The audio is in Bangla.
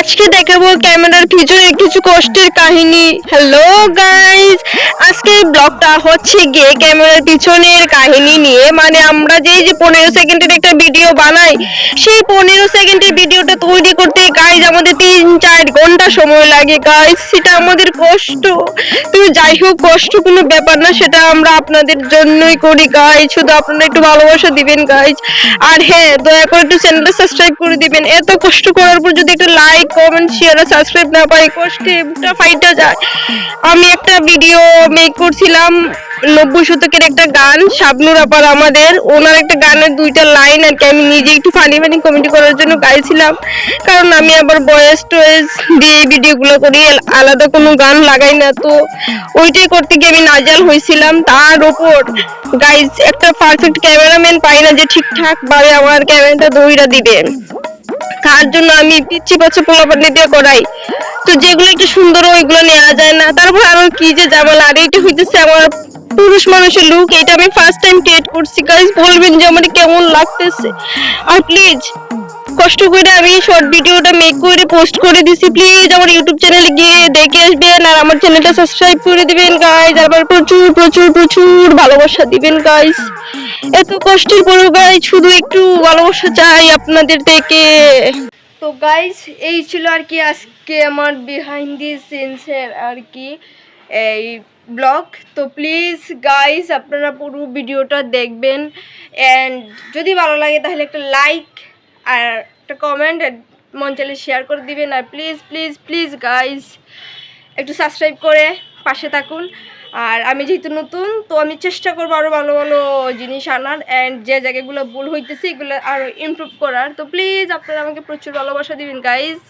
আজকে দেখাবো ক্যামেরার পিছনে কিছু কষ্টের কাহিনী। হ্যালো গাইস, আজকের ব্লগটা হচ্ছে গিয়ে ক্যামেরার পিছনের কাহিনী নিয়ে। মানে আমরা যে 15 সেকেন্ডের একটা ভিডিও বানাই, সেই 15 সেকেন্ডের ভিডিওটা তৈরি করতে গাইস আমাদের 3-4 ঘন্টা সময় লাগে গাইস। সেটা আমাদের কষ্ট, তো যাই হোক কষ্ট কোনো ব্যাপার না, সেটা আমরা আপনাদের জন্যই করি গাইস। শুধু আপনারা একটু ভালোবাসা দিবেন গাইস। আর হ্যাঁ, দয়া করে একটু চ্যানেলটা সাবস্ক্রাইব করে দিবেন। এত কষ্ট করার পর যদি একটা লাইক কমেন্ট শেয়ার আর সাবস্ক্রাইব না পাই, কষ্টে বুকটা ফাইটা যায়। আমি একটা ভিডিও মেক করছিলাম 90 শতকের একটা গান, শাবনুর আপার আমাদের, ওনার একটা গানের 2টা লাইন আর কি আমি নিজে একটু ফানি ফানি কমেন্ট করার জন্য গাইছিলাম। কারণ আমি আবার ভয়েস টয়েস দিয়ে ভিডিওগুলো করি, আলাদা কোনো গান লাগাই না, তো ওইটাই করতে গিয়ে আমি নাজাল হয়েছিলাম। তার ওপর গাইজ একটা পারফেক্ট ক্যামেরাম্যান পাই না যে ঠিকঠাক ভাবে আমার ক্যামেরাটা ধইরা দিবে, তার জন্য আমি পিচ্ছি পাচ্ছে পোলাপানি দিয়ে করাই। তো যেগুলো একটু সুন্দর ওইগুলো নেওয়া যায় না, তারপর আরো কি যে জামাল। আর এইটা হইতেছে আমার পুরুষ মানুষের লুক, এটা আমি ফার্স্ট টাইম ক্রিয়েট করছি গাইস। বলবেন যে আমার কেমন লাগতেছে, আর প্লিজ কষ্ট করে আমি শর্ট ভিডিওটা মেক করে পোস্ট করে দিছি, প্লিজ আমার ইউটিউব চ্যানেলে গিয়ে দেখে আসবেন আর আমার চ্যানেলটা সাবস্ক্রাইব করে দিবেন গাইস। আবার প্রচুর প্রচুর প্রচুর ভালোবাসা দিবেন গাইস। এত কষ্টের পরেও গাইস শুধু একটু ভালোবাসা চাই আপনাদের থেকে। তো গাইস এই ছিল আর কি আজকে আমার বিহাইন্ড দি সিনসের আর কি এই ব্লগ। তো প্লিজ গাইস আপনারা পুরো ভিডিওটা দেখবেন, অ্যান্ড যদি ভালো লাগে তাহলে একটা লাইক আর একটা কমেন্ট মন চাইলে শেয়ার করে দিবেন। আর প্লিজ প্লিজ প্লিজ গাইস একটু সাবস্ক্রাইব করে পাশে থাকুন। আর আমি যেহেতু নতুন, তো আমি চেষ্টা করবো আরও ভালো ভালো জিনিস আনার, অ্যান্ড যে জায়গাগুলো ভুল হইতেছে এগুলো আরও ইমপ্রুভ করার। তো প্লিজ আপনারা আমাকে প্রচুর ভালোবাসা দিবেন গাইস।